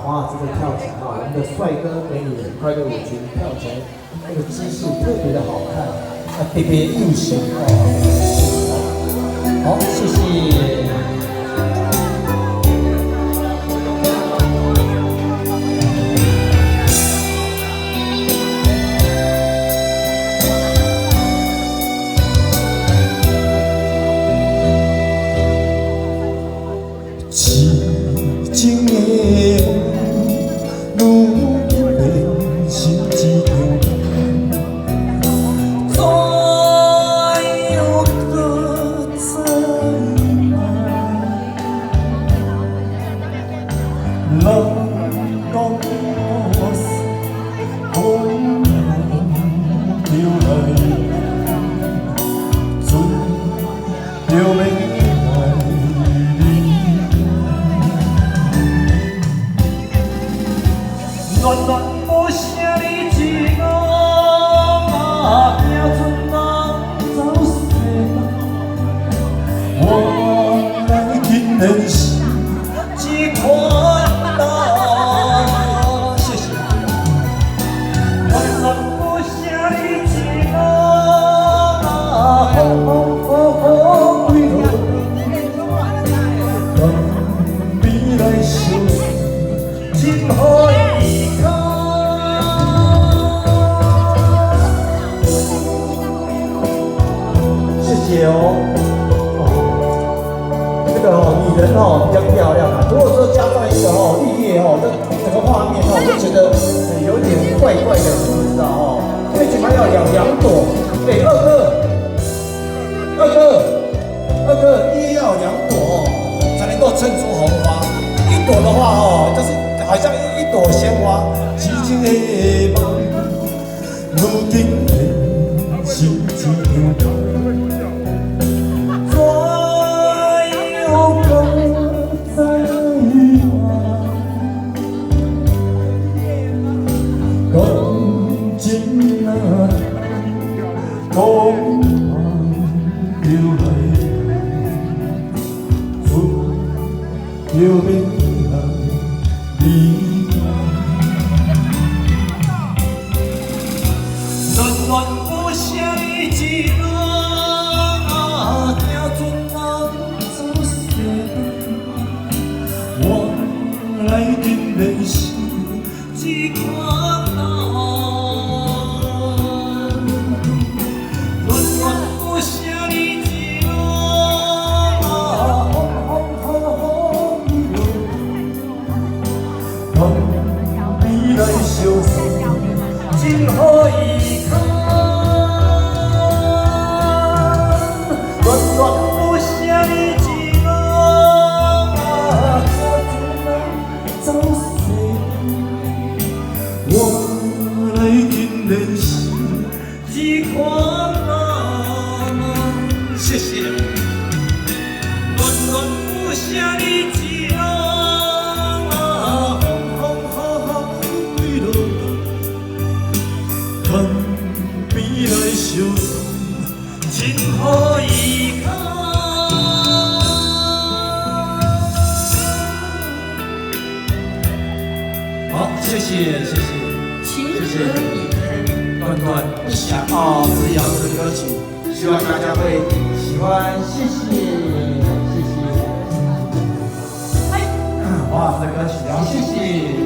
哇，这个跳起来啊，我们的帅哥美女快乐舞群跳起来，那个姿势特别的好看，特别幼型哦。好，谢谢。情的路变成一条，怎样搁再人讲我是风流来，船就要暖暖无声你一个，行船人走西南，我来今年是一款人。谢谢。暖暖无声你一个，风归路，岸边来相思，真好。谢哦，这个女人比较漂亮啊。如果说加上一个绿叶这整个画面就觉得有点怪怪的，你知道所以起码要两朵。对，二哥，你也要2朵才能够衬出红花。一朵的话就是好像一朵鲜花。痴情的梦，如今变成一条路。风流来，船就变离暖暖无声一个，行船人走西南，我来今年是一款人。来相思，真好遗憾。暖暖无声一个，行船人走西南，我来今年是一款人。谢谢。暖暖无声一个。岸边来相思，真好遗憾。好，谢谢。断断不响是杨子的歌曲，希望大家会喜欢，谢谢。哇，这歌曲谢谢。